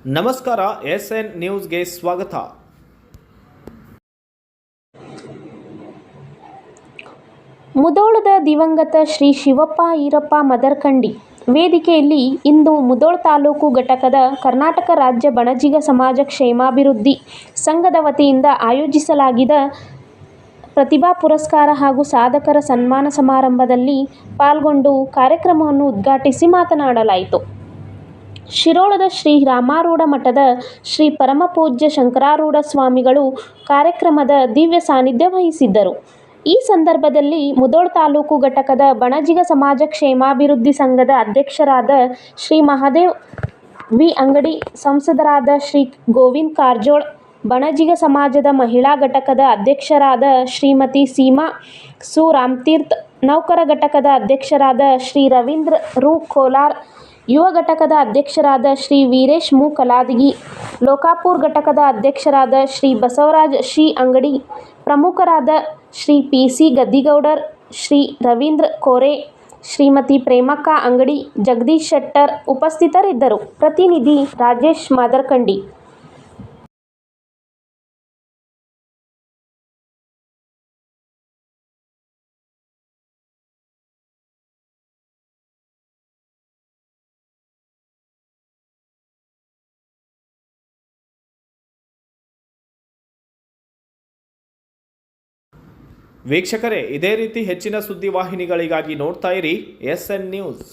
ನಮಸ್ಕಾರ, SN ನ್ಯೂಸ್ಗೆ ಸ್ವಾಗತ. ಮುಧೋಳದ ದಿವಂಗತ ಶ್ರೀ ಶಿವಪ್ಪ ಈರಪ್ಪ ಮದರಕಂಡಿ ವೇದಿಕೆಯಲ್ಲಿ ಇಂದು ಮುಧೋಳ ತಾಲೂಕು ಘಟಕದ ಕರ್ನಾಟಕ ರಾಜ್ಯ ಬಣಜಿಗ ಸಮಾಜ ಕ್ಷೇಮಾಭಿವೃದ್ಧಿ ಸಂಘದ ವತಿಯಿಂದ ಆಯೋಜಿಸಲಾಗಿದ್ದ ಪ್ರತಿಭಾ ಪುರಸ್ಕಾರ ಹಾಗೂ ಸಾಧಕರ ಸನ್ಮಾನ ಸಮಾರಂಭದಲ್ಲಿ ಪಾಲ್ಗೊಂಡು ಕಾರ್ಯಕ್ರಮವನ್ನು ಉದ್ಘಾಟಿಸಿ ಮಾತನಾಡಲಾಯಿತು. ಶಿರೋಳದ ಶ್ರೀ ರಾಮಾರೂಢ ಮಠದ ಶ್ರೀ ಪರಮಪೂಜ್ಯ ಶಂಕರಾರೂಢ ಸ್ವಾಮಿಗಳು ಕಾರ್ಯಕ್ರಮದ ದಿವ್ಯ ಸಾನ್ನಿಧ್ಯ ವಹಿಸಿದ್ದರು. ಈ ಸಂದರ್ಭದಲ್ಲಿ ಮುಧೋಳ ತಾಲೂಕು ಘಟಕದ ಬಣಜಿಗ ಸಮಾಜ ಕ್ಷೇಮಾಭಿವೃದ್ಧಿ ಸಂಘದ ಅಧ್ಯಕ್ಷರಾದ ಶ್ರೀ ಮಹಾದೇವ್ ವಿ ಅಂಗಡಿ, ಸಂಸದರಾದ ಶ್ರೀ ಗೋವಿಂದ ಕಾರಜೋಳ, ಬಣಜಿಗ ಸಮಾಜದ ಮಹಿಳಾ ಘಟಕದ ಅಧ್ಯಕ್ಷರಾದ ಶ್ರೀಮತಿ ಸೀಮಾ ಸು ರಾಮತೀರ್ಥ, ನೌಕರ ಘಟಕದ ಅಧ್ಯಕ್ಷರಾದ ಶ್ರೀ ರವೀಂದ್ರ ರು ಕೋಲಾರ, ಯುವ ಘಟಕದ ಅಧ್ಯಕ್ಷರಾದ ಶ್ರೀ ವೀರೇಶ್ ಮು ಕಲಾದಗಿ, ಲೋಕಾಪುರ ಘಟಕದ ಅಧ್ಯಕ್ಷರಾದ ಶ್ರೀ ಬಸವರಾಜ ಶಿ ಅಂಗಡಿ, ಪ್ರಮುಖರಾದ ಶ್ರೀ PC ಗದ್ದಿಗೌಡರ್, ಶ್ರೀ ರವೀಂದ್ರ ಕೋರೆ, ಶ್ರೀಮತಿ ಪ್ರೇಮಕ್ಕ ಅಂಗಡಿ, ಜಗದೀಶ್ ಶೆಟ್ಟರ್ ಉಪಸ್ಥಿತರಿದ್ದರು. ಪ್ರತಿನಿಧಿ ರಾಜೇಶ್ ಮದರಕಂಡಿ. ವೀಕ್ಷಕರೇ, ಇದೇ ರೀತಿ ಹೆಚ್ಚಿನ ಸುದ್ದಿವಾಹಿನಿಗಳಿಗಾಗಿ ನೋಡ್ತಾ ಇರಿ SN ನ್ಯೂಸ್.